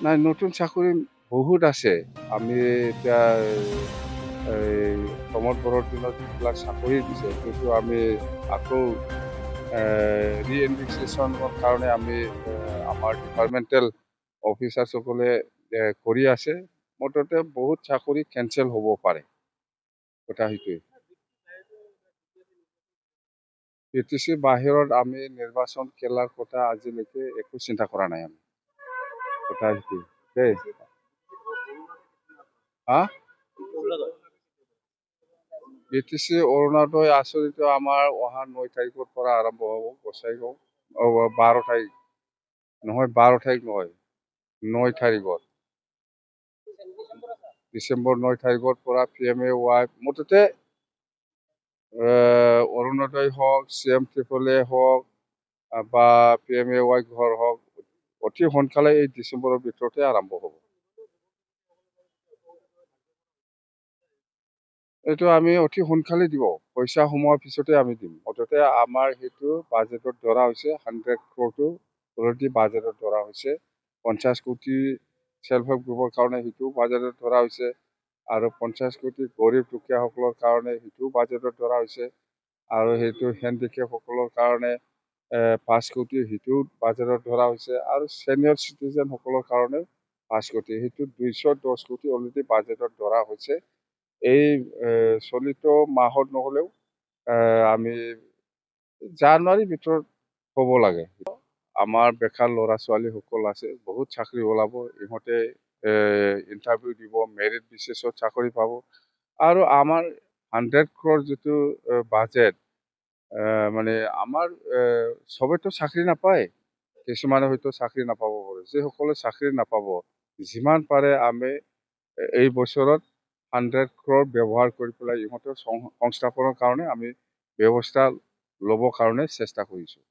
নাই, নতুন চাকৰি বহুত আছে। আমি এতিয়া প্ৰমোদ বড়োৰ দিনত যিবিলাক চাকৰি দিছে, সেইটো আমি আকৌ ৰিএনভিক্সেশ্যনৰ কাৰণে আমি আমাৰ ডিপাৰ্টমেণ্টেল অফিচাৰসকলে কৰি আছে। মুঠতে বহুত চাকৰি কেঞ্চেল হ'ব পাৰে, কথা সেইটোৱে। PTC বাহিৰত আমি নিৰ্বাচন খেলাৰ কথা আজিলৈকে একো চিন্তা কৰা নাই আমি, কথা সেইটোৱে দেই। হা? PTC অৰুণোদয় আঁচনিটো আমাৰ অহা 9 তাৰিখৰ পৰা আৰম্ভ হ'ব। গোসাইগাঁও 12 তাৰিখ নহয়, 12 তাৰিখ নহয়, 9 তাৰিখত, ডিচেম্বৰ 9 তাৰিখৰ পৰা PMAY মুঠতে অৰুণোদয় হওক, CM ট্ৰিপলে হওক বা PMAY ঘৰ হওক, অতি সোনকালে এই ডিচেম্বৰৰ ভিতৰতে আৰম্ভ হ'ব। এইটো আমি অতি সোনকালে দিব, পইচা সোমোৱাৰ পিছতে আমি দিম। মুঠতে আমাৰ সেইটো বাজেটত ধৰা হৈছে 100 crore অলৰেডি বাজেটত ধৰা হৈছে। 50 কোটি চেল্ফ হেল্প গ্ৰুপৰ কাৰণে সেইটো বাজেটত ধৰা হৈছে, আৰু 50 কোটি গৰীব দুখীয়াসকলৰ কাৰণে সেইটো বাজেটত ধৰা হৈছে, আৰু সেইটো হেণ্ডিকেপসকলৰ কাৰণে 5 কোটি সেইটো বাজেটত ধৰা হৈছে, আৰু ছিনিয়ৰ চিটিজেনসকলৰ কাৰণে 5 কোটি, সেইটো 210 কোটি অলৰেডি বাজেটত ধৰা হৈছে। এই চলিত মাহত নহ'লেও আমি জানুৱাৰীৰ ভিতৰত হ'ব লাগে। আমাৰ বেকাৰ ল'ৰা ছোৱালীসকল আছে, বহুত চাকৰি ওলাব, ইহঁতে ইণ্টাৰভিউ দিব, মেৰিট বেচিছত চাকৰি পাব। আৰু আমাৰ 100 crore যিটো বাজেট, মানে আমাৰ চবেতো চাকৰি নাপায়, কিছুমানে হয়তো চাকৰি নাপাব পাৰে। যিসকলে চাকৰি নাপাব, যিমান পাৰে আমি এই বছৰত 100 crore ব্যৱহাৰ কৰি পেলাই ইহঁতৰ সংস্থাপনৰ কাৰণে আমি ব্যৱস্থা ল'বৰ কাৰণে চেষ্টা কৰিছোঁ।